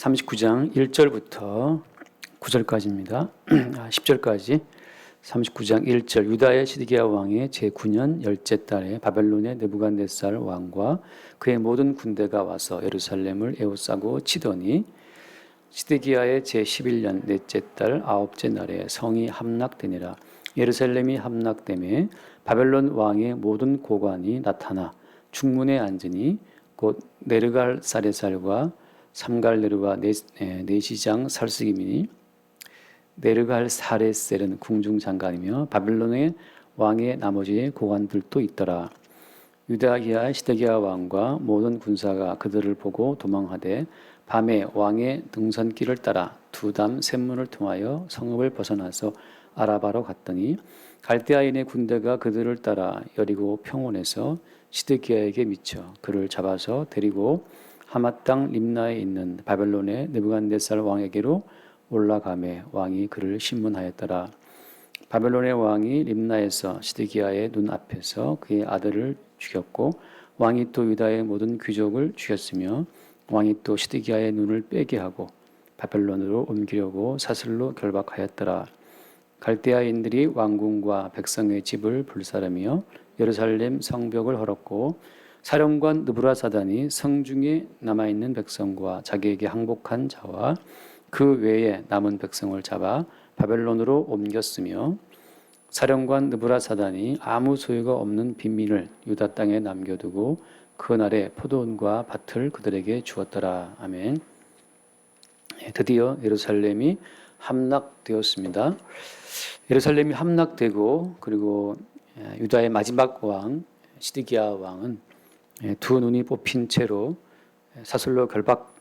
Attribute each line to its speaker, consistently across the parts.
Speaker 1: 39장 1절부터 9절까지입니다. 10절까지 39장 1절 유다의 시드기야 왕의 제9년 열째 달에 바벨론의 느부갓네살 왕과 그의 모든 군대가 와서 예루살렘을 에워싸고 치더니 시드기야의 제11년 넷째 달 아홉째 날에 성이 함락되니라. 예루살렘이 함락되매 바벨론 왕의 모든 고관이 나타나 중문에 앉으니 곧 네르갈사레살과 삼갈네르와 네시장 살스기민이 네르갈사레셀은 궁중장관이며 바벨론의 왕의 나머지 고관들도 있더라. 유다기야 시드기야 왕과 모든 군사가 그들을 보고 도망하되 밤에 왕의 등선길을 따라 두담 샘문을 통하여 성읍을 벗어나서 아라바로 갔더니 갈대아인의 군대가 그들을 따라 여리고 평원에서 시드기야에게 미쳐 그를 잡아서 데리고 하맛 땅 림나에 있는 바벨론의 느부갓네살 왕에게로 올라가매 왕이 그를 신문하였더라. 바벨론의 왕이 림나에서 시드기야의 눈 앞에서 그의 아들을 죽였고 왕이 또 유다의 모든 귀족을 죽였으며 왕이 또 시드기야의 눈을 빼게 하고 바벨론으로 옮기려고 사슬로 결박하였더라. 갈대아인들이 왕궁과 백성의 집을 불사르며 예루살렘 성벽을 헐었고 사령관 느부라사단이 성중에 남아있는 백성과 자기에게 항복한 자와 그 외에 남은 백성을 잡아 바벨론으로 옮겼으며 사령관 느부라사단이 아무 소유가 없는 빈민을 유다 땅에 남겨두고 그날에 포도원과 밭을 그들에게 주었더라. 아멘. 드디어 예루살렘이 함락되었습니다. 예루살렘이 함락되고 그리고 유다의 마지막 왕 시드기야 왕은 두 눈이 뽑힌 채로 사슬로 결박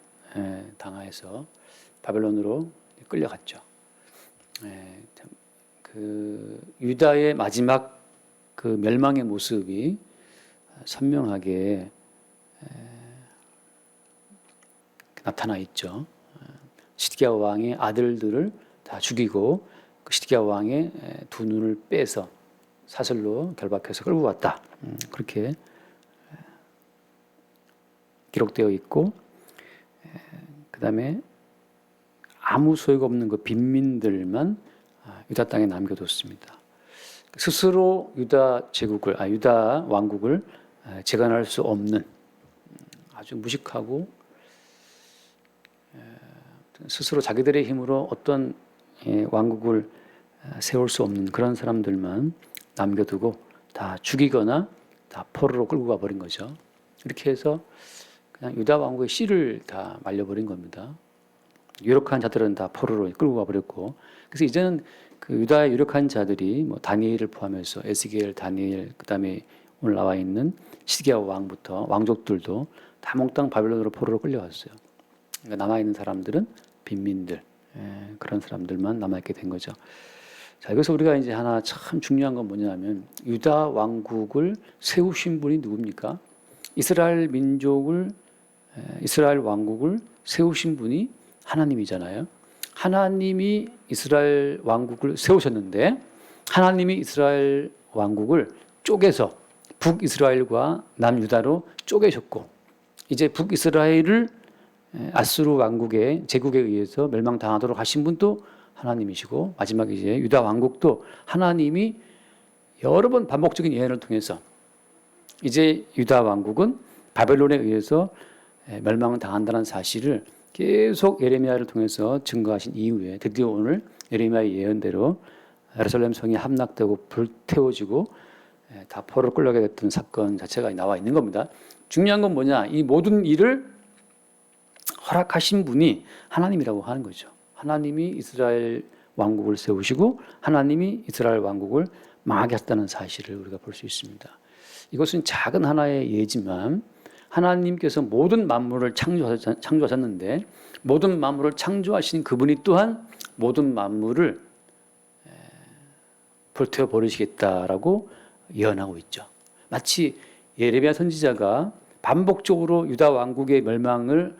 Speaker 1: 당하여서 바벨론으로 끌려갔죠. 그 유다의 마지막 그 멸망의 모습이 선명하게 나타나 있죠. 시드기야 왕의 아들들을 다 죽이고 그 시드기야 왕의 두 눈을 빼서 사슬로 결박해서 끌고 갔다. 그렇게 기록되어 있고 그 다음에 아무 소유가 없는 그 빈민들만 유다 땅에 남겨뒀습니다. 스스로 유다 왕국을 재건할 수 없는 아주 무식하고 스스로 자기들의 힘으로 어떤 왕국을 세울 수 없는 그런 사람들만 남겨두고 다 죽이거나 다 포로로 끌고 가버린 거죠. 이렇게 해서 그냥 유다 왕국의 씨를 다 말려버린 겁니다. 유력한 자들은 다 포로로 끌고 가버렸고, 그래서 이제는 그 유다의 유력한 자들이 뭐 다니엘을 포함해서 에스겔, 다니엘, 그다음에 오늘 나와 있는 시드기야 왕부터 왕족들도 다 몽땅 바벨론으로 포로로 끌려갔어요. 그러니까 남아 있는 사람들은 빈민들, 그런 사람들만 남아 있게 된 거죠. 자, 여기서 우리가 이제 하나 참 중요한 건 뭐냐면 유다 왕국을 세우신 분이 누굽니까? 이스라엘 민족을 이스라엘 왕국을 세우신 분이 하나님이잖아요. 하나님이 이스라엘 왕국을 세우셨는데 하나님이 이스라엘 왕국을 쪼개서 북이스라엘과 남유다로 쪼개셨고 이제 북이스라엘을 아수르 왕국의 제국에 의해서 멸망당하도록 하신 분도 하나님이시고 마지막에 이제 유다 왕국도 하나님이 여러 번 반복적인 예언을 통해서 이제 유다 왕국은 바벨론에 의해서 멸망을 당한다는 사실을 계속 예레미야를 통해서 증거하신 이후에 드디어 오늘 예레미야의 예언대로 예루살렘 성이 함락되고 불태워지고 다 포로로 끌려가게 됐던 사건 자체가 나와 있는 겁니다. 중요한 건 뭐냐? 이 모든 일을 허락하신 분이 하나님이라고 하는 거죠. 하나님이 이스라엘 왕국을 세우시고 하나님이 이스라엘 왕국을 망하게 했다는 사실을 우리가 볼 수 있습니다. 이것은 작은 하나의 예지만 하나님께서 모든 만물을 창조하셨는데 모든 만물을 창조하신 그분이 또한 모든 만물을 불태워 버리시겠다라고 예언하고 있죠. 마치 예레미야 선지자가 반복적으로 유다 왕국의 멸망을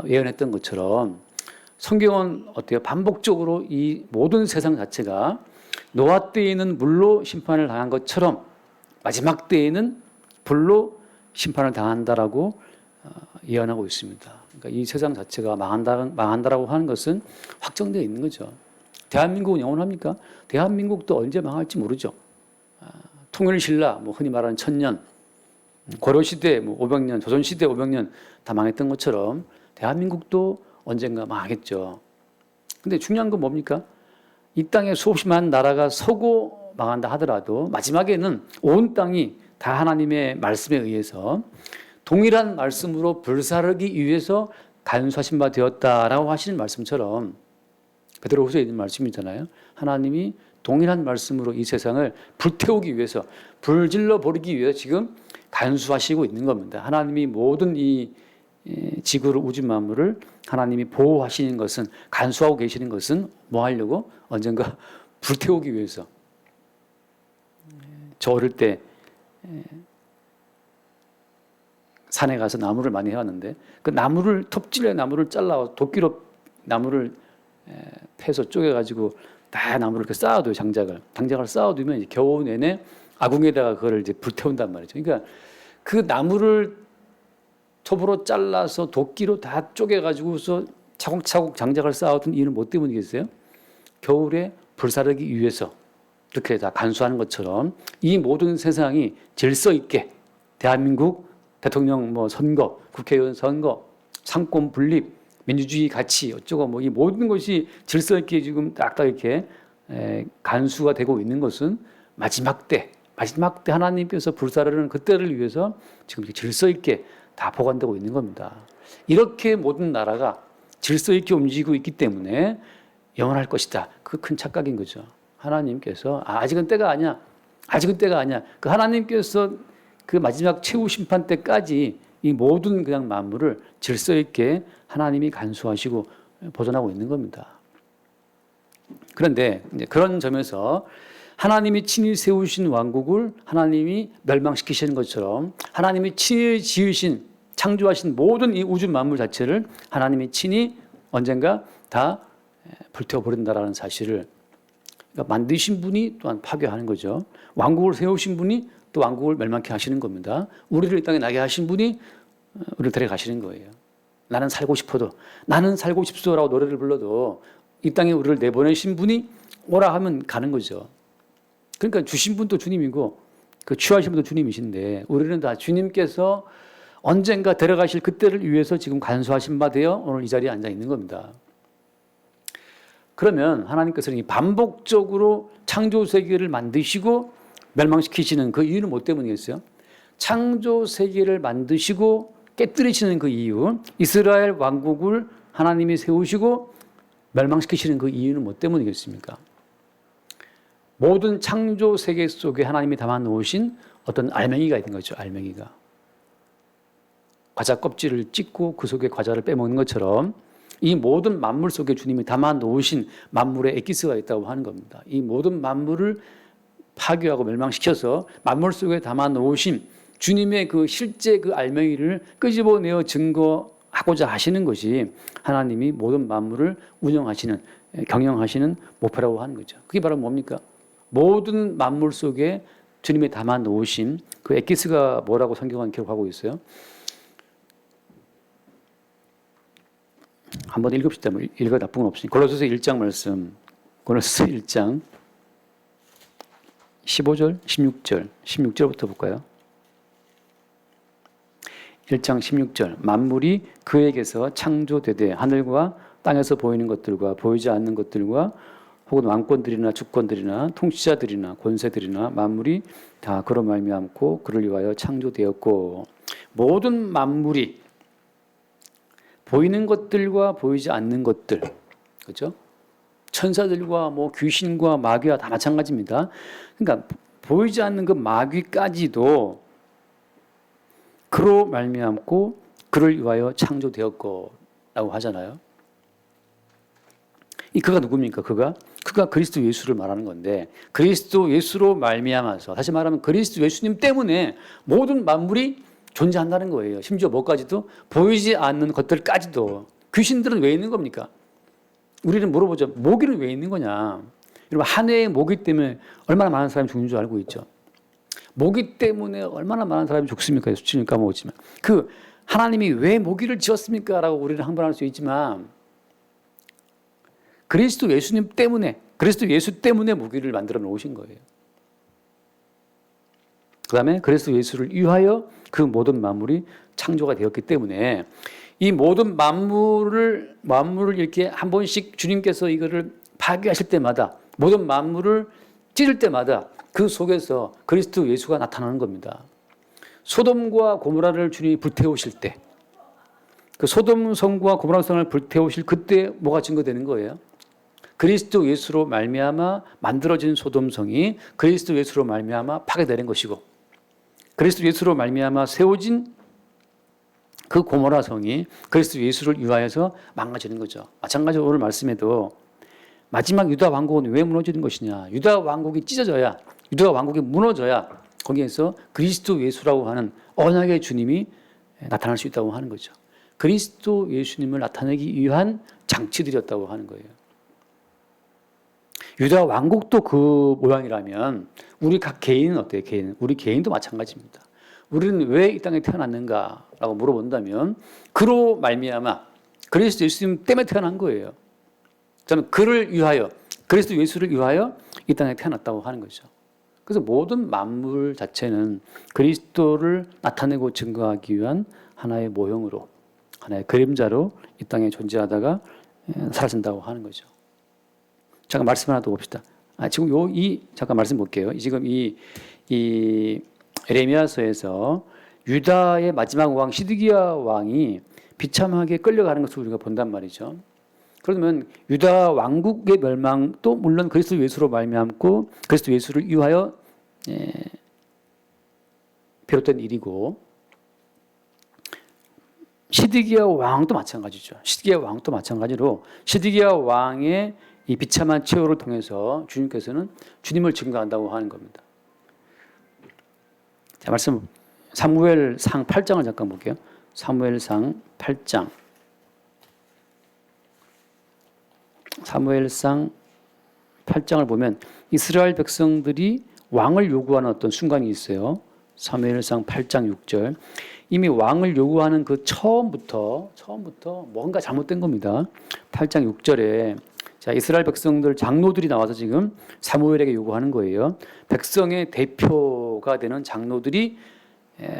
Speaker 1: 예언했던 것처럼 성경은 어때요? 반복적으로 이 모든 세상 자체가 노아 때에는 물로 심판을 당한 것처럼 마지막 때에는 불로 심판을 당한다라고 예언하고 있습니다. 그러니까 이 세상 자체가 망한다라고 하는 것은 확정되어 있는 거죠. 대한민국은 영원합니까? 대한민국도 언제 망할지 모르죠. 통일신라, 뭐 흔히 말하는 1000년, 고려시대 뭐 500년, 조선시대 500년 다 망했던 것처럼 대한민국도 언젠가 망하겠죠. 근데 중요한 건 뭡니까? 이 땅에 수없이 많은 나라가 서고 망한다 하더라도 마지막에는 온 땅이 다 하나님의 말씀에 의해서 동일한 말씀으로 불사르기 위해서 간수하신 바 되었다라고 하시는 말씀처럼 베드로후서에 있는 말씀이잖아요. 하나님이 동일한 말씀으로 이 세상을 불태우기 위해서 불질러 버리기 위해서 지금 간수하시고 있는 겁니다. 하나님이 모든 이 지구를 우주 만물을 하나님이 보호하시는 것은 간수하고 계시는 것은 뭐 하려고? 언젠가 불태우기 위해서. 저 어릴 때 산에 가서 나무를 많이 해왔는데 그 나무를 톱질에 나무를 잘라 도끼로 나무를 패서 쪼개가지고 다 나무를 이렇게 쌓아둬요. 장작을 쌓아두면 이제 겨우 내내 아궁에다가 그거를 이제 불태운단 말이죠. 그러니까 그 나무를 톱으로 잘라서 도끼로 다 쪼개가지고서 차곡차곡 장작을 쌓아둔 이유는 뭐 때문이겠어요? 겨울에 불사르기 위해서 이렇게 다 간수하는 것처럼 이 모든 세상이 질서 있게 대한민국 대통령 뭐 선거, 국회의원 선거, 상권 분립, 민주주의 가치 어쩌고 뭐 이 모든 것이 질서 있게 지금 딱딱 이렇게 간수가 되고 있는 것은 마지막 때 하나님께서 불사르는 그때를 위해서 지금 질서 있게 다 보관되고 있는 겁니다. 이렇게 모든 나라가 질서 있게 움직이고 있기 때문에 영원할 것이다. 그 큰 착각인 거죠. 하나님께서 아직은 때가 아니야. 그 하나님께서 그 마지막 최후 심판 때까지 이 모든 그냥 만물을 질서 있게 하나님이 간수하시고 보존하고 있는 겁니다. 그런데 이제 그런 점에서 하나님이 친히 세우신 왕국을 하나님이 멸망시키시는 것처럼 하나님이 친히 지으신 창조하신 모든 이 우주 만물 자체를 하나님이 친히 언젠가 다 불태워버린다라는 사실을 그러니까 만드신 분이 또한 파괴하는 거죠. 왕국을 세우신 분이 또 왕국을 멸망케 하시는 겁니다. 우리를 이 땅에 나게 하신 분이 우리를 데려가시는 거예요. 나는 살고 싶어도 나는 살고 싶소라고 노래를 불러도 이 땅에 우리를 내보내신 분이 오라 하면 가는 거죠. 그러니까 주신 분도 주님이고 그 취하신 분도 주님이신데 우리는 다 주님께서 언젠가 데려가실 그때를 위해서 지금 간수하신 바 되어 오늘 이 자리에 앉아 있는 겁니다. 그러면 하나님께서는 반복적으로 창조 세계를 만드시고 멸망시키시는 그 이유는 뭐 때문이겠어요? 창조 세계를 만드시고 깨뜨리시는 그 이유, 이스라엘 왕국을 하나님이 세우시고 멸망시키시는 그 이유는 뭐 때문이겠습니까? 모든 창조 세계 속에 하나님이 담아 놓으신 어떤 알맹이가 있는 거죠. 알맹이가. 과자 껍질을 찢고 그 속에 과자를 빼먹는 것처럼 이 모든 만물 속에 주님이 담아 놓으신 만물의 엑기스가 있다고 하는 겁니다. 이 모든 만물을 파괴하고 멸망시켜서 만물 속에 담아 놓으신 주님의 그 실제 그 알맹이를 끄집어내어 증거하고자 하시는 것이 하나님이 모든 만물을 운영하시는, 경영하시는 목표라고 하는 거죠. 그게 바로 뭡니까? 모든 만물 속에 주님이 담아 놓으신 그 엑기스가 뭐라고 성경은 기록하고 있어요? 한번 읽읍시다. 읽어 나쁜 건 없으니. 골로새서 1장 말씀. 골로새서 1장 15절, 16절부터 볼까요? 1장 16절. 만물이 그에게서 창조되되 하늘과 땅에서 보이는 것들과 보이지 않는 것들과 혹은 왕권들이나 주권들이나 통치자들이나 권세들이나 만물이 다 그로 말미암고 그를 위하여 창조되었고 모든 만물이 보이는 것들과 보이지 않는 것들, 그렇죠? 천사들과 뭐 귀신과 마귀와 다 마찬가지입니다. 그러니까 보이지 않는 그 마귀까지도 그로 말미암고 그를 위하여 창조되었고라고 하잖아요. 이 그가 누굽니까? 그가 그리스도 예수를 말하는 건데 그리스도 예수로 말미암아서 다시 말하면 그리스도 예수님 때문에 모든 만물이 존재한다는 거예요. 심지어 뭐까지도 보이지 않는 것들까지도. 귀신들은 왜 있는 겁니까? 우리는 물어보죠. 모기는 왜 있는 거냐? 여러분 한 해에 모기 때문에 얼마나 많은 사람이 죽는 줄 알고 있죠. 모기 때문에 얼마나 많은 사람이 죽습니까? 수치는 까먹었지만 그 하나님이 왜 모기를 지었습니까? 라고 우리는 항변할 수 있지만 그리스도 예수 때문에 모기를 만들어 놓으신 거예요. 그 다음에 그리스도 예수를 위하여 그 모든 만물이 창조가 되었기 때문에 이 모든 만물을 이렇게 한 번씩 주님께서 이거를 파괴하실 때마다 모든 만물을 찌를 때마다 그 속에서 그리스도 예수가 나타나는 겁니다. 소돔과 고모라를 주님이 불태우실 때, 그 소돔 성과 고모라 성을 불태우실 그때 뭐가 증거되는 거예요? 그리스도 예수로 말미암아 만들어진 소돔 성이 그리스도 예수로 말미암아 파괴되는 것이고, 그리스도 예수로 말미암아 세워진 그 고모라 성이 그리스도 예수를 위하여서 망가지는 거죠. 마찬가지로 오늘 말씀에도 마지막 유다 왕국은 왜 무너지는 것이냐? 유다 왕국이 찢어져야, 유다 왕국이 무너져야 거기에서 그리스도 예수라고 하는 언약의 주님이 나타날 수 있다고 하는 거죠. 그리스도 예수님을 나타내기 위한 장치들이었다고 하는 거예요. 유다 왕국도 그 모양이라면 우리 각 개인은 어때요? 우리 개인도 마찬가지입니다. 우리는 왜 이 땅에 태어났는가라고 물어본다면 그로 말미암아 그리스도 예수님 때문에 태어난 거예요. 저는 그를 위하여, 그리스도 예수를 위하여 이 땅에 태어났다고 하는 거죠. 그래서 모든 만물 자체는 그리스도를 나타내고 증거하기 위한 하나의 모형으로, 하나의 그림자로 이 땅에 존재하다가 사라진다고 하는 거죠. 잠깐 말씀 하나 더 봅시다. 지금 잠깐 말씀 볼게요. 지금 이 에레미야서에서 유다의 마지막 왕 시드기야 왕이 비참하게 끌려가는 것을 우리가 본단 말이죠. 그러면 유다 왕국의 멸망도 물론 그리스도 예수로 말미암고 그리스도 예수를 위하여 비롯된 일이고, 시드기야 왕도 마찬가지죠. 시드기야 왕도 마찬가지로 시드기야 왕의 이 비참한 최후를 통해서 주님께서는 주님을 증거한다고 하는 겁니다. 자, 말씀 사무엘상 8장을 잠깐 볼게요. 사무엘상 8장. 사무엘상 8장을 보면 이스라엘 백성들이 왕을 요구하는 어떤 순간이 있어요. 사무엘상 8장 6절. 이미 왕을 요구하는 그 처음부터 뭔가 잘못된 겁니다. 8장 6절에 자, 이스라엘 백성들 장로들이 나와서 지금 사무엘에게 요구하는 거예요. 백성의 대표가 되는 장로들이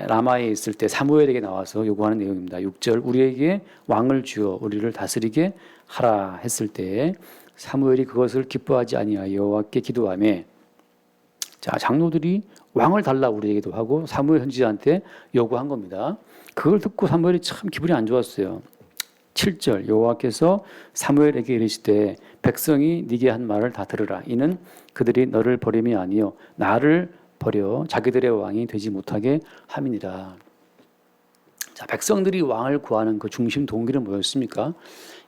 Speaker 1: 라마에 있을 때 사무엘에게 나와서 요구하는 내용입니다. 6절 우리에게 왕을 주어 우리를 다스리게 하라 했을 때 사무엘이 그것을 기뻐하지 아니하여 여호와께 기도하며, 자, 장로들이 왕을 달라 우리에게도 하고 사무엘 선지자한테 요구한 겁니다. 그걸 듣고 사무엘이 참 기분이 안 좋았어요. 7절 여호와께서 사무엘에게 이르시되 백성이 네게 한 말을 다 들으라. 이는 그들이 너를 버림이 아니요 나를 버려 자기들의 왕이 되지 못하게 함이니라. 자, 백성들이 왕을 구하는 그 중심 동기는 뭐였습니까?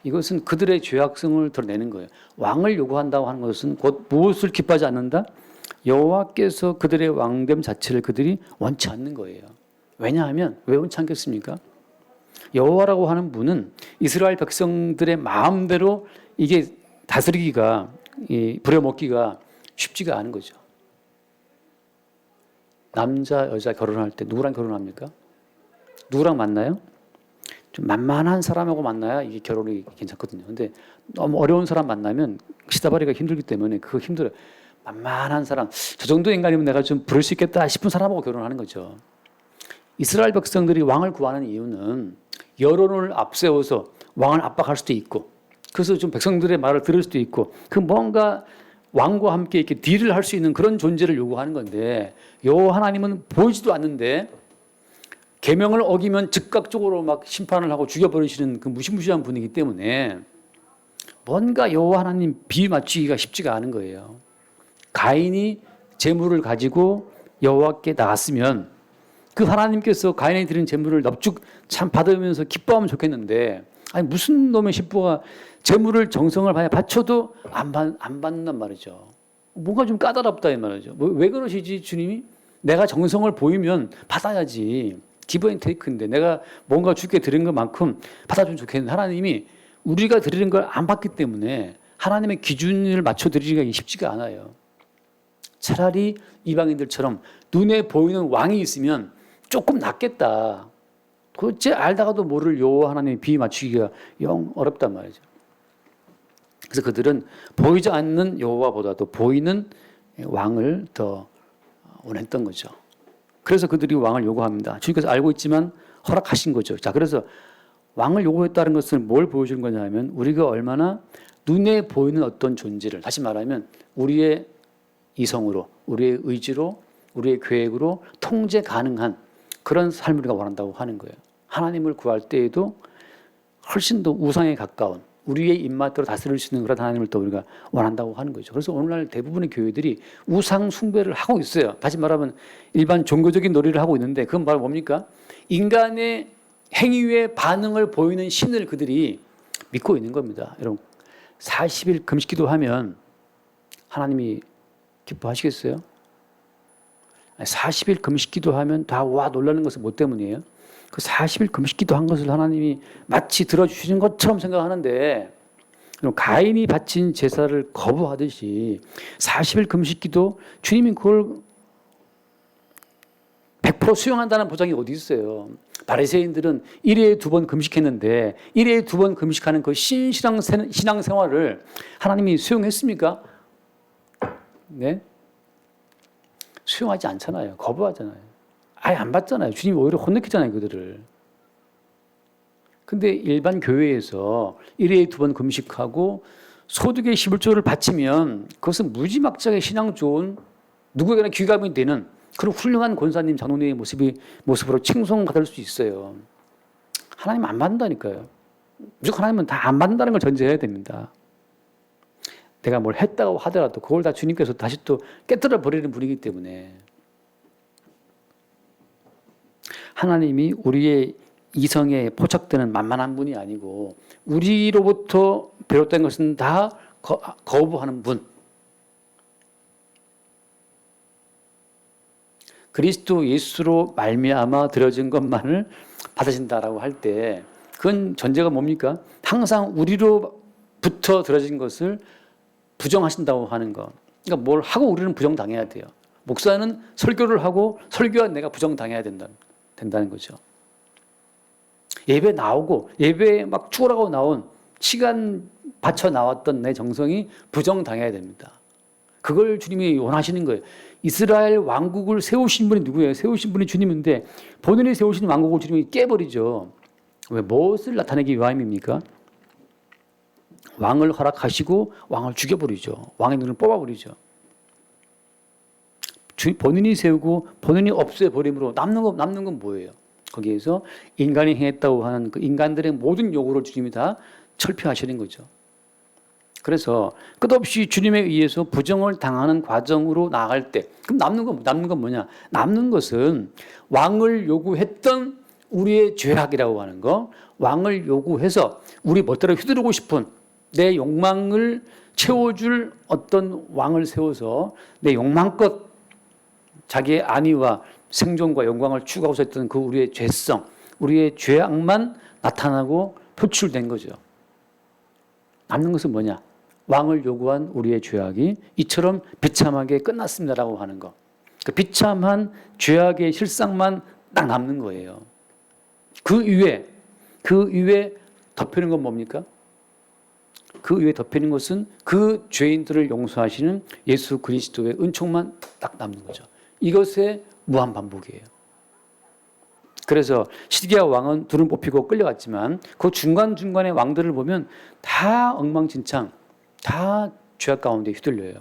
Speaker 1: 이것은 그들의 죄악성을 드러내는 거예요. 왕을 요구한다고 하는 것은 곧 무엇을 기뻐하지 않는다? 여호와께서 그들의 왕됨 자체를 그들이 원치 않는 거예요. 왜냐하면 왜 원치 않겠습니까? 여호와라고 하는 분은 이스라엘 백성들의 마음대로 이게 다스리기가, 부려먹기가 쉽지가 않은 거죠. 남자 여자 결혼할 때 누구랑 결혼합니까? 누구랑 만나요? 좀 만만한 사람하고 만나야 이게 결혼이 괜찮거든요. 근데 너무 어려운 사람 만나면 시다바리가 힘들기 때문에 그거 힘들어요. 만만한 사람, 저 정도 인간이면 내가 좀 부를 수 있겠다 싶은 사람하고 결혼하는 거죠. 이스라엘 백성들이 왕을 구하는 이유는 여론을 앞세워서 왕을 압박할 수도 있고, 그래서 좀 백성들의 말을 들을 수도 있고, 그 뭔가 왕과 함께 이렇게 딜을 할 수 있는 그런 존재를 요구하는 건데, 여호와 하나님은 보이지도 않는데 계명을 어기면 즉각적으로 막 심판을 하고 죽여버리시는 그 무시무시한 분이기 때문에 뭔가 여호와 하나님 비위 맞추기가 쉽지가 않은 거예요. 가인이 제물을 가지고 여호와께 나갔으면 그 하나님께서 가인이 드린 제물을 넙죽 참 받으면서 기뻐하면 좋겠는데, 아니 무슨 놈의 신부가 제물을 정성을 바쳐도 안 받는단 말이죠. 뭔가 좀 까다롭다 이 말이죠. 왜 그러시지 주님이? 내가 정성을 보이면 받아야지. 기브 앤 테이크인데 내가 뭔가 주께 드린 것만큼 받아주면 좋겠는데 하나님이 우리가 드리는 걸 안 받기 때문에 하나님의 기준을 맞춰 드리기가 쉽지가 않아요. 차라리 이방인들처럼 눈에 보이는 왕이 있으면 조금 낫겠다. 도대체 알다가도 모를 여호와 하나님의 비유 맞추기가 영 어렵단 말이죠. 그래서 그들은 보이지 않는 여호와보다도 보이는 왕을 더 원했던 거죠. 그래서 그들이 왕을 요구합니다. 주님께서 알고 있지만 허락하신 거죠. 자, 그래서 왕을 요구했다는 것은 뭘 보여주는 거냐면 우리가 얼마나 눈에 보이는 어떤 존재를, 다시 말하면 우리의 이성으로, 우리의 의지로, 우리의 계획으로 통제 가능한 그런 삶을 우리가 원한다고 하는 거예요. 하나님을 구할 때에도 훨씬 더 우상에 가까운 우리의 입맛대로 다스릴 수 있는 그런 하나님을 또 우리가 원한다고 하는 거죠. 그래서 오늘날 대부분의 교회들이 우상 숭배를 하고 있어요. 다시 말하면 일반 종교적인 놀이를 하고 있는데 그건 바로 뭡니까? 인간의 행위에 반응을 보이는 신을 그들이 믿고 있는 겁니다. 여러분 40일 금식기도 하면 하나님이 기뻐하시겠어요? 40일 금식기도 하면 다 와 놀라는 것은 뭐 때문이에요? 그 40일 금식기도 한 것을 하나님이 마치 들어주시는 것처럼 생각하는데 가인이 바친 제사를 거부하듯이 40일 금식기도 주님이 그걸 100% 수용한다는 보장이 어디 있어요? 바리새인들은 1회에 2번 금식했는데 1회에 2번 금식하는 그 신앙생활을 하나님이 수용했습니까? 네? 수용하지 않잖아요. 거부하잖아요. 아예 안 받잖아요. 주님이 오히려 혼내키잖아요, 그들을. 근데 일반 교회에서 1회에 2번 금식하고 소득의 11조를 바치면 그것은 무지막지하게 신앙 좋은 누구에게나 귀감이 되는 그런 훌륭한 권사님, 장로님의 모습으로 칭송받을 수 있어요. 하나님 안 받는다니까요. 무조건 하나님은 다 안 받는다는 걸 전제해야 됩니다. 내가 뭘 했다고 하더라도 그걸 다 주님께서 다시 또 깨뜨려 버리는 분이기 때문에 하나님이 우리의 이성에 포착되는 만만한 분이 아니고 우리로부터 비롯된 것은 다 거부하는 분. 그리스도 예수로 말미암아 드려진 것만을 받으신다라고 할 때 그건 전제가 뭡니까? 항상 우리로부터 드려진 것을 부정하신다고 하는 거. 그러니까 뭘 하고 우리는 부정당해야 돼요. 목사는 설교를 하고 설교한 내가 부정당해야 된다는 거죠. 예배 나오고 예배에 막 추월하고 나온 시간 바쳐 나왔던 내 정성이 부정당해야 됩니다. 그걸 주님이 원하시는 거예요. 이스라엘 왕국을 세우신 분이 누구예요? 세우신 분이 주님인데 본인이 세우신 왕국을 주님이 깨버리죠. 왜? 무엇을 나타내기 위함입니까? 왕을 허락하시고 왕을 죽여버리죠. 왕의 눈을 뽑아버리죠. 본인이 세우고 본인이 없애버림으로 남는 건 뭐예요? 거기에서 인간이 행했다고 하는 그 인간들의 모든 요구를 주님이 다 철폐하시는 거죠. 그래서 끝없이 주님에 의해서 부정을 당하는 과정으로 나아갈 때 그럼 남는 건 뭐냐? 남는 것은 왕을 요구했던 우리의 죄악이라고 하는 거, 왕을 요구해서 우리 멋대로 휘두르고 싶은 내 욕망을 채워줄 어떤 왕을 세워서 내 욕망껏 자기의 안위와 생존과 영광을 추구하고 있었던 그 우리의 죄성, 우리의 죄악만 나타나고 표출된 거죠. 남는 것은 뭐냐? 왕을 요구한 우리의 죄악이 이처럼 비참하게 끝났습니다라고 하는 거. 그 비참한 죄악의 실상만 딱 남는 거예요. 그 위에 덮이는 건 뭡니까? 그 위에 덮이는 것은 그 죄인들을 용서하시는 예수 그리스도의 은총만 딱 남는 거죠. 이것의 무한 반복이에요. 그래서 시드기야 왕은 둘은 뽑히고 끌려갔지만 그 중간중간의 왕들을 보면 다 엉망진창, 다 죄악 가운데 휘둘려요.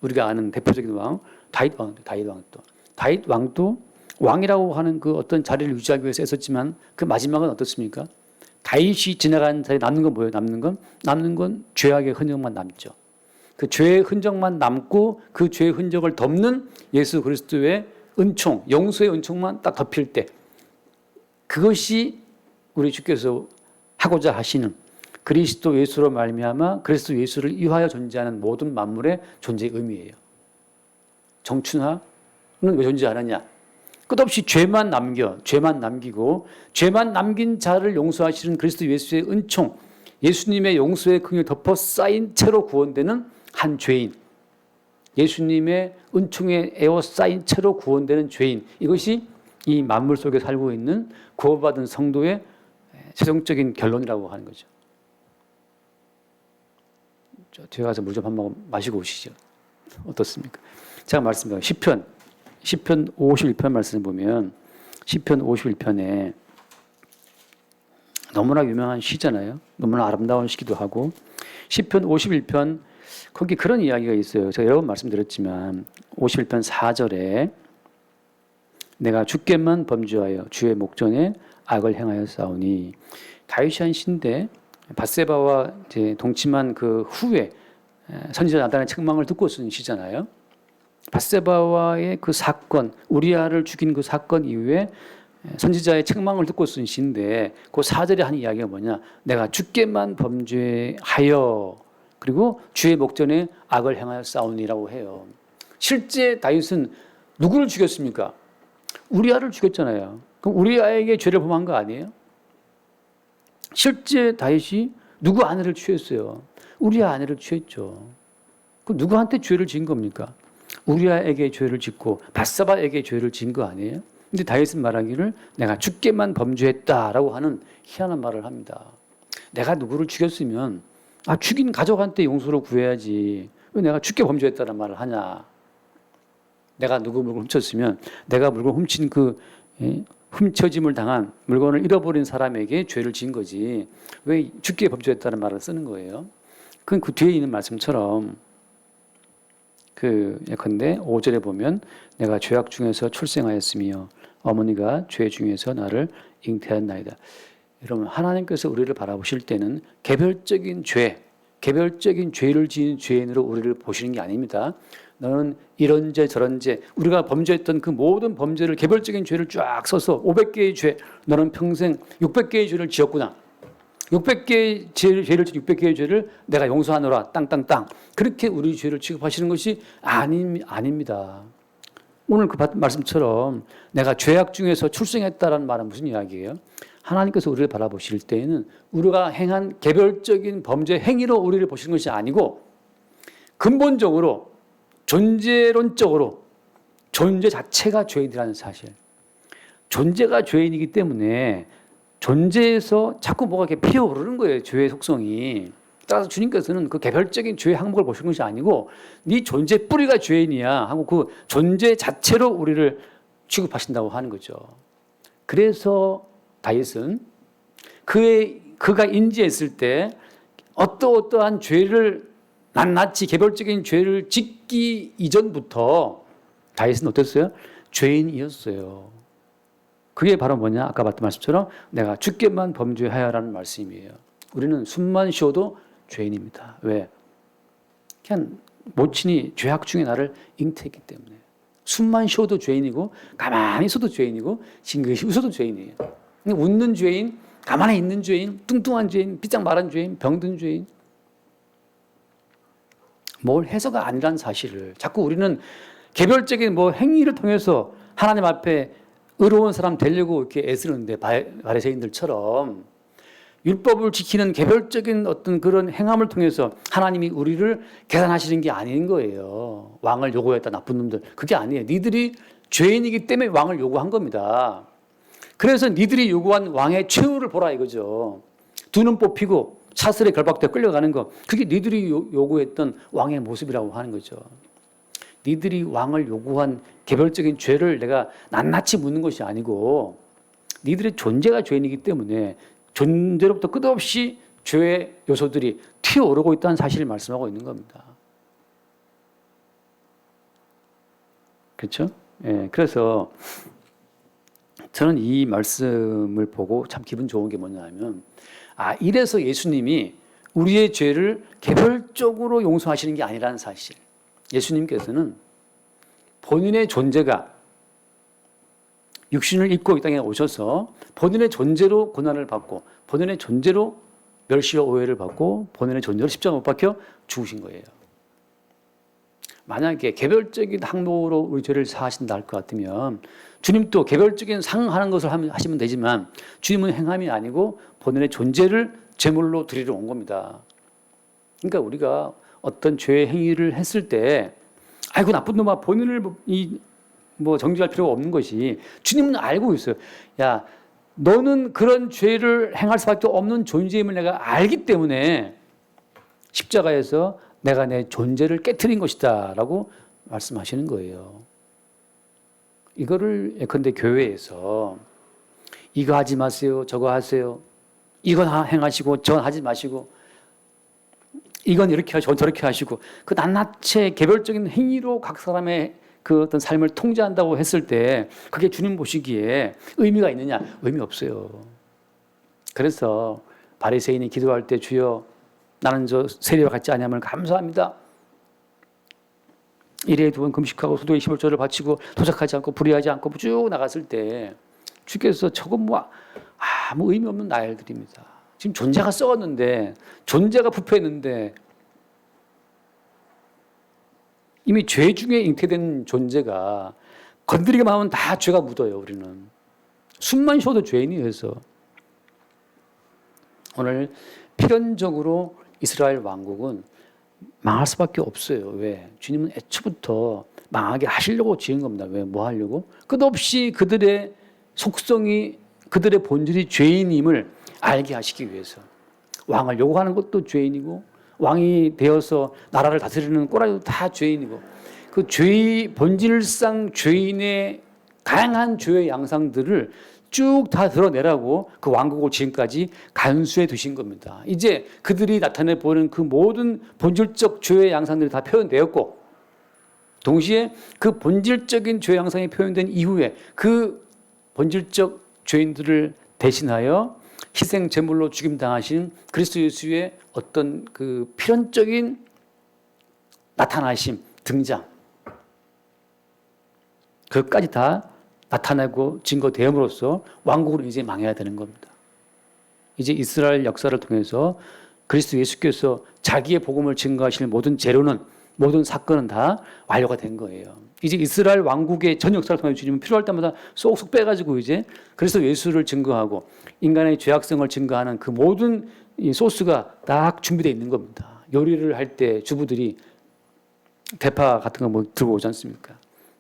Speaker 1: 우리가 아는 대표적인 왕 다윗 왕도 왕이라고 하는 그 어떤 자리를 유지하기 위해서 애썼지만 그 마지막은 어떻습니까? 다윗이 지나간 자리에 남는 건 뭐예요? 남는 건 죄악의 흔적만 남죠. 그 죄의 흔적만 남고 그 죄의 흔적을 덮는 예수 그리스도의 은총, 용서의 은총만 딱 덮일 때 그것이 우리 주께서 하고자 하시는 그리스도 예수로 말미암아 그리스도 예수를 위하여 존재하는 모든 만물의 존재의 의미예요. 정춘하는 왜 존재하느냐? 끝없이 죄만 남기고 죄만 남긴 자를 용서하시는 그리스도 예수의 은총, 예수님의 용서의 긍휼이 덮어 쌓인 채로 구원되는 한 죄인, 예수님의 은총에 에워싸인 채로 구원되는 죄인, 이것이 이 만물 속에 살고 있는 구원받은 성도의 최종적인 결론이라고 하는 거죠. 뒤에 가서 물 좀 한 모금 마시고 오시죠. 어떻습니까? 제가 말씀드린 시편 51편 말씀을 보면 시편 51편에 너무나 유명한 시잖아요. 너무나 아름다운 시기도 하고 시편 51편 거기 그런 이야기가 있어요. 제가 여러 번 말씀드렸지만 51편 4절에 내가 주께만 범죄하여 주의 목전에 악을 행하여 싸우니 다윗이 한 시인데 밧세바와 이제 동침한 그 후에 선지자 나단의 책망을 듣고 쓴 시잖아요. 밧세바와의 그 사건, 우리아를 죽인 그 사건 이후에 선지자의 책망을 듣고 쓴 시인데 그 4절에 한 이야기가 뭐냐? 내가 주께만 범죄하여 그리고 주의 목전에 악을 행하여 싸우니라고 해요. 실제 다윗은 누구를 죽였습니까? 우리아를 죽였잖아요. 그럼 우리아에게 죄를 범한 거 아니에요? 실제 다윗이 누구 아내를 취했어요? 우리아 아내를 취했죠. 그럼 누구한테 죄를 지은 겁니까? 우리아에게 죄를 짓고 밧세바에게 죄를 지은 거 아니에요? 근데 다윗은 말하기를 내가 주께만 범죄했다라고 하는 희한한 말을 합니다. 내가 누구를 죽였으면 죽인 가족한테 용서를 구해야지 왜 내가 주께 범죄했다는 말을 하냐? 내가 누구 물건 훔쳤으면 내가 물건 훔친 그 훔쳐짐을 당한 물건을 잃어버린 사람에게 죄를 지은 거지 왜 주께 범죄했다는 말을 쓰는 거예요? 그건 그 뒤에 있는 말씀처럼 예컨대 5절에 보면 내가 죄악 중에서 출생하였으며 어머니가 죄 중에서 나를 잉태한나이다. 여러분 하나님께서 우리를 바라보실 때는 개별적인 죄를 지은 죄인으로 우리를 보시는 게 아닙니다. 너는 이런 죄 저런 죄 우리가 범죄했던 그 모든 범죄를 개별적인 죄를 쫙 써서 500개의 죄 너는 평생 600개의 죄를 지었구나. 600개의 죄를 600개의 죄를 내가 용서하노라 땅땅땅 그렇게 우리 죄를 취급하시는 것이 아닙니다. 오늘 그 말씀처럼 내가 죄악 중에서 출생했다라는 말은 무슨 이야기예요? 하나님께서 우리를 바라보실 때에는 우리가 행한 개별적인 범죄 행위로 우리를 보시는 것이 아니고 근본적으로 존재론적으로 존재 자체가 죄인이라는 사실. 존재가 죄인이기 때문에 존재에서 자꾸 뭐가 이렇게 피어오르는 거예요. 죄의 속성이. 따라서 주님께서는 그 개별적인 죄의 항목을 보시는 것이 아니고 네 존재 뿌리가 죄인이야 하고 그 존재 자체로 우리를 취급하신다고 하는 거죠. 그래서 다윗은 그가 인지했을 때 어떠한 죄를 낱낱이 개별적인 죄를 짓기 이전부터 다윗은 어땠어요? 죄인이었어요. 그게 바로 뭐냐? 아까 봤던 말씀처럼 내가 주께만 범죄하여라는 말씀이에요. 우리는 숨만 쉬어도 죄인입니다. 왜? 그냥 모친이 죄악 중에 나를 잉태했기 때문에. 숨만 쉬어도 죄인이고 가만히 있어도 죄인이고 징긋이 웃어도 죄인이에요. 웃는 죄인, 가만히 있는 죄인, 뚱뚱한 죄인, 비짝 마른 죄인, 병든 죄인. 뭘 해서가 아니란 사실을 자꾸 우리는 개별적인 행위를 통해서 하나님 앞에 의로운 사람 되려고 이렇게 애쓰는데 바리새인들처럼 율법을 지키는 개별적인 어떤 그런 행함을 통해서 하나님이 우리를 계산하시는 게 아닌 거예요. 왕을 요구했다 나쁜 놈들. 그게 아니에요. 니들이 죄인이기 때문에 왕을 요구한 겁니다. 그래서 니들이 요구한 왕의 최후를 보라 이거죠. 두 눈 뽑히고 사슬에 결박돼 끌려가는 거. 그게 니들이 요구했던 왕의 모습이라고 하는 거죠. 니들이 왕을 요구한 개별적인 죄를 내가 낱낱이 묻는 것이 아니고 니들의 존재가 죄인이기 때문에 존재로부터 끝없이 죄의 요소들이 튀어오르고 있다는 사실을 말씀하고 있는 겁니다. 그렇죠? 예, 그래서 저는 이 말씀을 보고 참 기분 좋은 게 뭐냐면 이래서 예수님이 우리의 죄를 개별적으로 용서하시는 게 아니라는 사실. 예수님께서는 본인의 존재가 육신을 입고 이 땅에 오셔서 본인의 존재로 고난을 받고 본인의 존재로 멸시와 오해를 받고 본인의 존재로 십자가 못 박혀 죽으신 거예요. 만약에 개별적인 항목으로 우리 죄를 사하신다 할 것 같으면 주님도 개별적인 상하는 것을 하시면 되지만 주님은 행함이 아니고 본인의 존재를 제물로 드리러 온 겁니다. 그러니까 우리가 어떤 죄의 행위를 했을 때 아이고 나쁜 놈아 본인을 뭐 정죄할 필요가 없는 것이 주님은 알고 있어요. 야, 너는 그런 죄를 행할 수밖에 없는 존재임을 내가 알기 때문에 십자가에서 내가 내 존재를 깨트린 것이다 라고 말씀하시는 거예요. 이거를 예컨대 교회에서 이거 하지 마세요, 저거 하세요, 이건 행하시고 저건 하지 마시고, 이건 이렇게 하시고 저렇게 하시고, 그 낱낱이 개별적인 행위로 각 사람의 그 어떤 삶을 통제한다고 했을 때 그게 주님 보시기에 의미가 있느냐? 의미 없어요. 그래서 바리새인이 기도할 때 주여 나는 저 세리와 같지 아니함을 감사합니다. 일에 2번 금식하고 소도의 11조를 바치고 도적하지 않고 불의하지 않고 쭉 나갔을 때 주께서 저건 뭐 아무 의미 없는 나열들입니다. 지금 존재가 썩었는데, 존재가 부패했는데, 이미 죄 중에 잉태된 존재가 건드리기만 하면 다 죄가 묻어요. 우리는 숨만 쉬어도 죄인이 돼서. 오늘 필연적으로 이스라엘 왕국은 망할 수밖에 없어요. 왜? 주님은 애초부터 망하게 하시려고 지은 겁니다. 왜? 뭐 하려고? 끝없이 그들의 속성이, 그들의 본질이 죄인임을 알게 하시기 위해서. 왕을 요구하는 것도 죄인이고, 왕이 되어서 나라를 다스리는 꼬라지도 다 죄인이고, 그 죄의 본질상 죄인의 다양한 죄의 양상들을 쭉 다 드러내라고 그 왕국을 지금까지 간수해 두신 겁니다. 이제 그들이 나타내 보이는 그 모든 본질적 죄의 양상들이 다 표현되었고, 동시에 그 본질적인 죄 양상이 표현된 이후에 그 본질적 죄인들을 대신하여 희생 제물로 죽임 당하신 그리스도 예수의 어떤 그 필연적인 나타나심, 등장, 그것까지 다 나타내고 증거됨으로써 왕국은 이제 망해야 되는 겁니다. 이제 이스라엘 역사를 통해서 그리스도 예수께서 자기의 복음을 증거하실 모든 재료는, 모든 사건은 다 완료가 된 거예요. 이제 이스라엘 왕국의 전 역사를 통해 주님은 필요할 때마다 쏙쏙 빼가지고 이제 그리스도 예수를 증거하고 인간의 죄악성을 증거하는 그 모든 이 소스가 딱 준비되어 있는 겁니다. 요리를 할 때 주부들이 대파 같은 거 뭐 들고 오지 않습니까?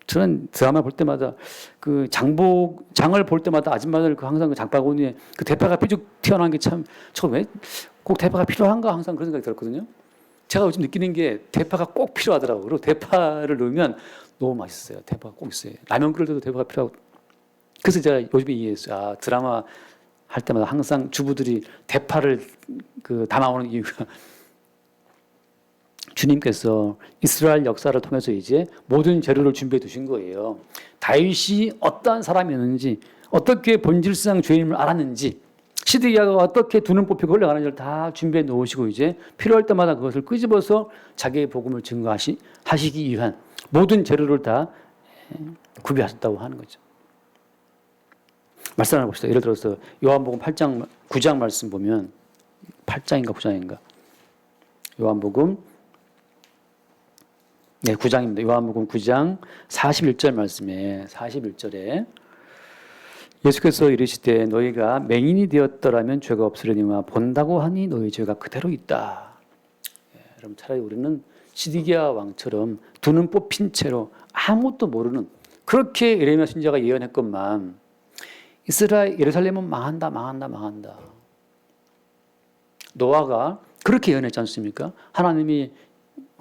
Speaker 1: 저는 드라마 볼 때마다 그 장을 볼 때마다 아줌마들 그 항상 그 장바구니에 그 대파가 삐죽 튀어나온 게 참, 저 왜 꼭 대파가 필요한가 항상 그런 생각이 들었거든요. 제가 요즘 느끼는 게 대파가 꼭 필요하더라고요. 그리고 대파를 넣으면 너무 맛있어요. 대파가 꼭 있어요. 라면 끓일 때도 대파가 필요하고. 그래서 제가 요즘에 이해했어요. 아, 드라마 할 때마다 항상 주부들이 대파를 그 담아오는 이유가 주님께서 이스라엘 역사를 통해서 이제 모든 재료를 준비해 두신 거예요. 다윗이 어떠한 사람이었는지, 어떻게 본질상 죄인을 알았는지, 시드기야가 어떻게 두 눈 뽑히고 흘러가는지를 다 준비해 놓으시고 이제 필요할 때마다 그것을 끄집어서 자기의 복음을 증거하시기 위한 모든 재료를 다 구비하셨다고 하는 거죠. 말씀 하나 봅시다. 예를 들어서 요한복음 8장, 9장 말씀 보면 8장인가 9장인가 요한복음 9장입니다. 요한복음 9장 41절 말씀에 41절에 예수께서 이르시되 너희가 맹인이 되었더라면 죄가 없으려니와 본다고 하니 너희 죄가 그대로 있다. 여러분 차라리 우리는 시드기야 왕처럼 두 눈 뽑힌 채로 아무것도 모르는, 그렇게 예레미야 선지자가 예언했건만 이스라엘 예루살렘은 망한다. 노아가 그렇게 예언했지 않습니까? 하나님이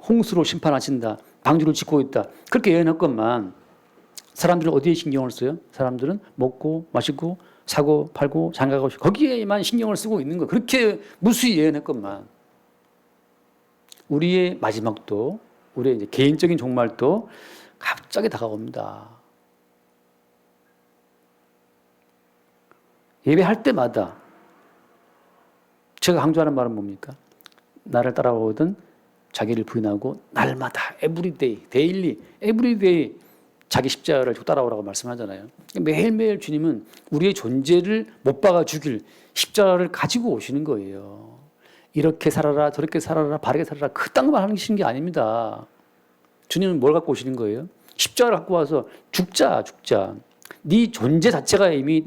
Speaker 1: 홍수로 심판하신다, 방주를 짓고 있다, 그렇게 예언했건만 사람들은 어디에 신경을 써요? 사람들은 먹고 마시고 사고 팔고 장가가고 거기에만 신경을 쓰고 있는 거. 그렇게 무수히 예언했건만 우리의 마지막도, 우리의 이제 개인적인 종말도 갑자기 다가옵니다. 예배할 때마다 제가 강조하는 말은 뭡니까? 나를 따라오든 자기를 부인하고 날마다 에브리데이, 데일리, 에브리데이 자기 십자가를 따라오라고 말씀하잖아요. 매일매일 주님은 우리의 존재를 못 박아 죽일 십자가를 가지고 오시는 거예요. 이렇게 살아라, 저렇게 살아라, 바르게 살아라, 그딴 말 하시는 게 아닙니다. 주님은 뭘 갖고 오시는 거예요? 십자가를 갖고 와서 죽자. 네 존재 자체가 이미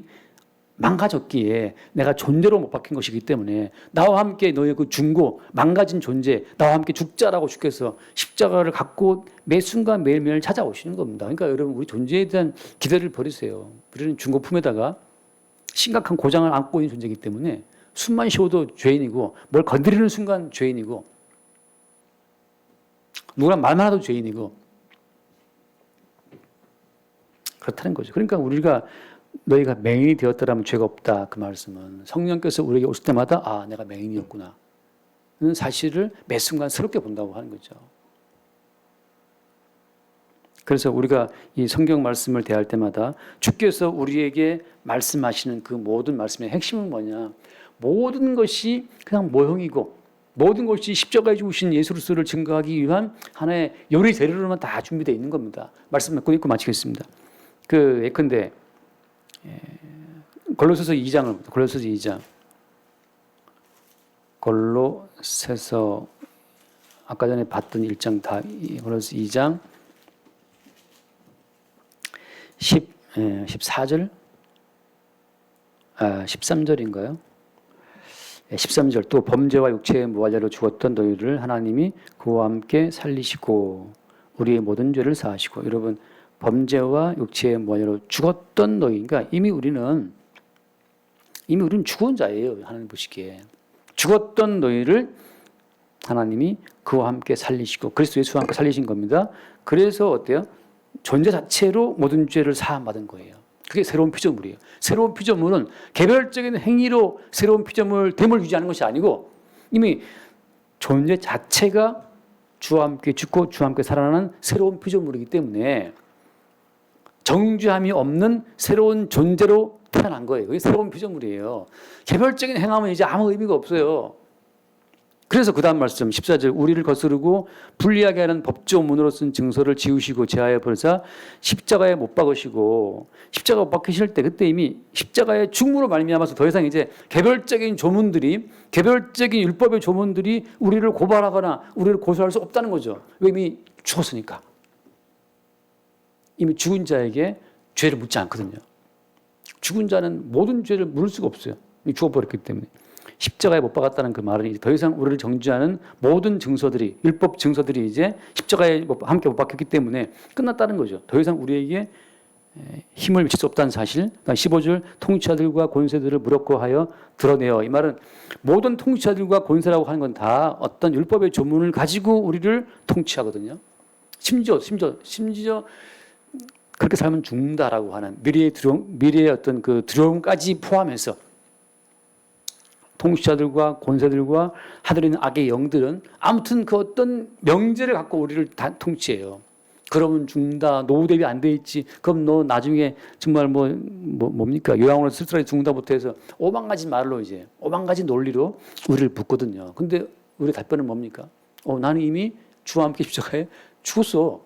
Speaker 1: 망가졌기에 내가 존재로 못 박힌 것이기 때문에 나와 함께 너의 그 중고 망가진 존재 나와 함께 죽자라고 주께서 십자가를 갖고 매 순간 매일매일 찾아오시는 겁니다. 그러니까 여러분 우리 존재에 대한 기대를 버리세요. 우리는 중고품에다가 심각한 고장을 안고 있는 존재이기 때문에 숨만 쉬어도 죄인이고 뭘 건드리는 순간 죄인이고 누구랑 말만 해도 죄인이고 그렇다는 거죠. 그러니까 우리가 너희가 맹인이 되었더라면 죄가 없다. 그 말씀은 성령께서 우리에게 오실 때마다 아 내가 맹인이었구나 는 사실을 매 순간 새롭게 본다고 하는 거죠. 그래서 우리가 이 성경 말씀을 대할 때마다 주께서 우리에게 말씀하시는 그 모든 말씀의 핵심은 뭐냐? 모든 것이 그냥 모형이고 모든 것이 십자가에 죽으신 예수를 증거하기 위한 하나의 요리 재료로만 다 준비되어 있는 겁니다. 말씀 몇 권 읽고 마치겠습니다. 그 예컨대 골로새서 2장 골로새서 아까 전에 봤던 1장 다 골로새 2장 14절 13절인가요? 13절 또 범죄와 육체의 무활자로 죽었던 너희를 하나님이 그와 함께 살리시고 우리의 모든 죄를 사하시고 여러분 범죄와 육체의 무활자로 죽었던 너희 그러니까 이미 우리는 죽은 자예요. 하나님 보시기에 죽었던 너희를 하나님이 그와 함께 살리시고 그리스도 예수와 함께 살리신 겁니다. 그래서 어때요? 존재 자체로 모든 죄를 사함받은 거예요. 그게 새로운 피조물이에요. 새로운 피조물은 개별적인 행위로 새로운 됨을 유지하는 것이 아니고 이미 존재 자체가 주와 함께 죽고 주와 함께 살아나는 새로운 피조물이기 때문에 정죄함이 없는 새로운 존재로 태어난 거예요. 그게 새로운 피조물이에요. 개별적인 행함은 이제 아무 의미가 없어요. 그래서 그 다음 말씀 14절 우리를 거스르고 불리하게 하는 법조문으로 쓴 증서를 지우시고 제하여 버리사 십자가에 못 박으시고 십자가 못 박히실 때 그때 이미 십자가의 죽음으로 말미암아서 더 이상 이제 개별적인 율법의 조문들이 우리를 고발하거나 우리를 고소할 수 없다는 거죠. 왜 이미 죽었으니까. 이미 죽은 자에게 죄를 묻지 않거든요. 죽은 자는 모든 죄를 물을 수가 없어요. 이미 죽어버렸기 때문에. 십자가에 못 박았다는 그 말은 이제 더 이상 우리를 정죄하는 모든 증서들이 율법 증서들이 이제 십자가에 함께 못 박혔기 때문에 끝났다는 거죠. 더 이상 우리에게 힘을 미칠 수 없다는 사실. 15절 통치자들과 권세들을 무력고 하여 드러내어 이 말은 모든 통치자들과 권세라고 하는 건 다 어떤 율법의 조문을 가지고 우리를 통치하거든요. 심지어 그렇게 살면 죽는다라고 하는 미래의 어떤 그 두려움까지 포함해서 통치자들과 권세들과 하늘에 있는 악의 영들은 아무튼 그 어떤 명제를 갖고 우리를 다 통치해요. 그러면 죽는다. 노후 대비 안 돼 있지. 그럼 너 나중에 정말 뭡니까? 요양원에서 쓸쓸하게 죽는다부터 해서 5만 가지 말로 이제 5만 가지 논리로 우리를 붙거든요. 근데 우리 답변은 뭡니까? 나는 이미 주와 함께 십자가에 죽었어.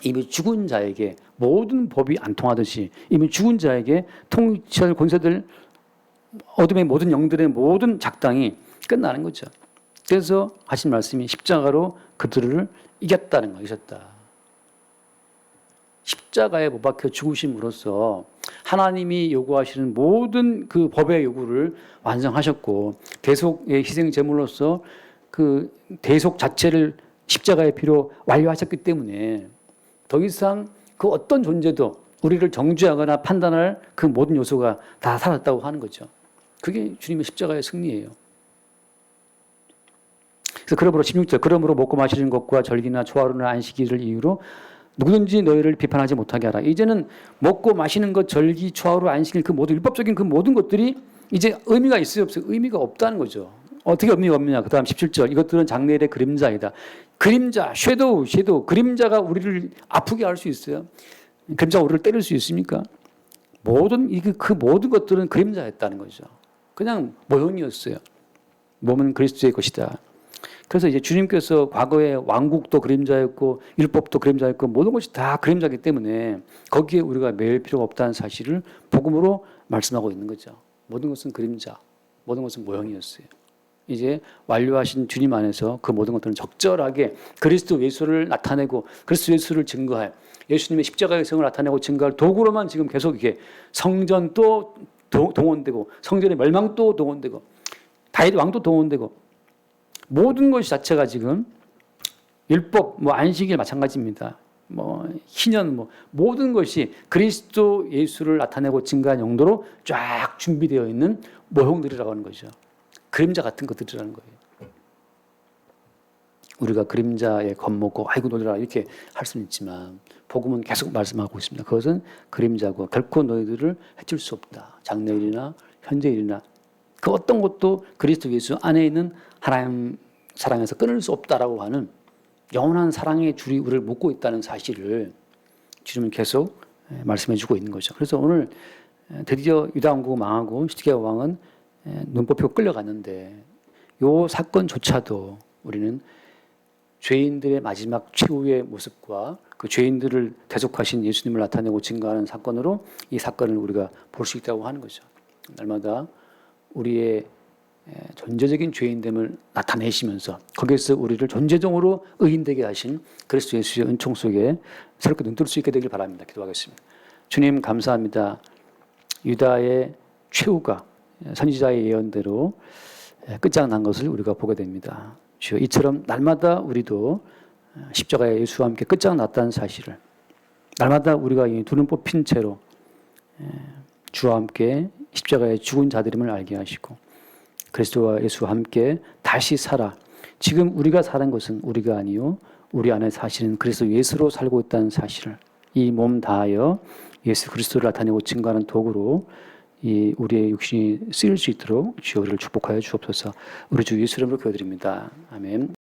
Speaker 1: 이미 죽은 자에게 모든 법이 안 통하듯이 이미 죽은 자에게 통치자 권세들 어둠의 모든 영들의 모든 작당이 끝나는 거죠. 그래서 하신 말씀이 십자가로 그들을 이겼다는 거, 이겼다. 십자가에 못 박혀 죽으심으로써 하나님이 요구하시는 모든 그 법의 요구를 완성하셨고 대속의 희생 제물로서 그 대속 자체를 십자가의 피로 완료하셨기 때문에 더 이상 그 어떤 존재도 우리를 정죄하거나 판단할 그 모든 요소가 다 사라졌다고 하는 거죠. 그게 주님의 십자가의 승리예요. 그래서 그러므로 16절 그러므로 먹고 마시는 것과 절기나 초하루나 안식일을 이유로 누구든지 너희를 비판하지 못하게 하라. 이제는 먹고 마시는 것, 절기, 초하루, 안식일 그 모든 율법적인 그 모든 것들이 이제 의미가 있어요, 없어요? 의미가 없다는 거죠. 어떻게 의미가 없느냐? 그다음 17절 이것들은 장래일의 그림자이다. 그림자, 섀도우, 그림자가 우리를 아프게 할 수 있어요. 그림자가 우리를 때릴 수 있습니까? 그 모든 것들은 그림자였다는 거죠. 그냥 모형이었어요. 몸은 그리스도의 것이다. 그래서 이제 주님께서 과거에 왕국도 그림자였고 율법도 그림자였고 모든 것이 다 그림자이기 때문에 거기에 우리가 매일 필요가 없다는 사실을 복음으로 말씀하고 있는 거죠. 모든 것은 그림자, 모든 것은 모형이었어요. 이제 완료하신 주님 안에서 그 모든 것들은 적절하게 그리스도 예수를 나타내고 그리스도 예수를 증거할 예수님의 십자가의 성을 나타내고 증거할 도구로만 지금 계속 이게 성전 또 동원되고 성전의 멸망 또 동원되고 다윗 왕도 동원되고 모든 것이 자체가 지금 율법, 안식일 마찬가지입니다. 희년, 모든 것이 그리스도 예수를 나타내고 증거한 용도로 쫙 준비되어 있는 모형들이라고 하는 거죠. 그림자 같은 것들이라는 거예요. 우리가 그림자에 겁먹고 아이고 놀라라 이렇게 할 수는 있지만 복음은 계속 말씀하고 있습니다. 그것은 그림자고 결코 너희들을 해칠 수 없다. 장래일이나 현재일이나 그 어떤 것도 그리스도 예수 안에 있는 하나님 사랑에서 끊을 수 없다라고 하는 영원한 사랑의 줄이 우리를 묶고 있다는 사실을 주님은 계속 말씀해 주고 있는 거죠. 그래서 오늘 드디어 유다 왕국이 망하고 시드기야 왕은 눈 뽑히고 끌려갔는데 이 사건조차도 우리는 죄인들의 마지막 최후의 모습과 그 죄인들을 대속하신 예수님을 나타내고 증거하는 사건으로 이 사건을 우리가 볼 수 있다고 하는 거죠. 날마다 우리의 존재적인 죄인됨을 나타내시면서 거기에서 우리를 존재적으로 의인되게 하신 그리스도 예수의 은총 속에 새롭게 눈뜰 수 있게 되길 바랍니다. 기도하겠습니다. 주님 감사합니다. 유다의 최후가 선지자의 예언대로 끝장난 것을 우리가 보게 됩니다. 주여 이처럼 날마다 우리도 십자가의 예수와 함께 끝장났다는 사실을 날마다 우리가 이 두 눈 뽑힌 채로 주와 함께 십자가에 죽은 자들임을 알게 하시고 그리스도와 예수와 함께 다시 살아 지금 우리가 사는 것은 우리가 아니요 우리 안에 사실은 그리스도 예수로 살고 있다는 사실을 이 몸 다하여 예수 그리스도를 나타내고 증거하는 도구로 이 우리의 육신이 쓰일 수 있도록 주여 우리를 축복하여 주옵소서. 우리 주 예수 이름으로 기도드립니다. 아멘.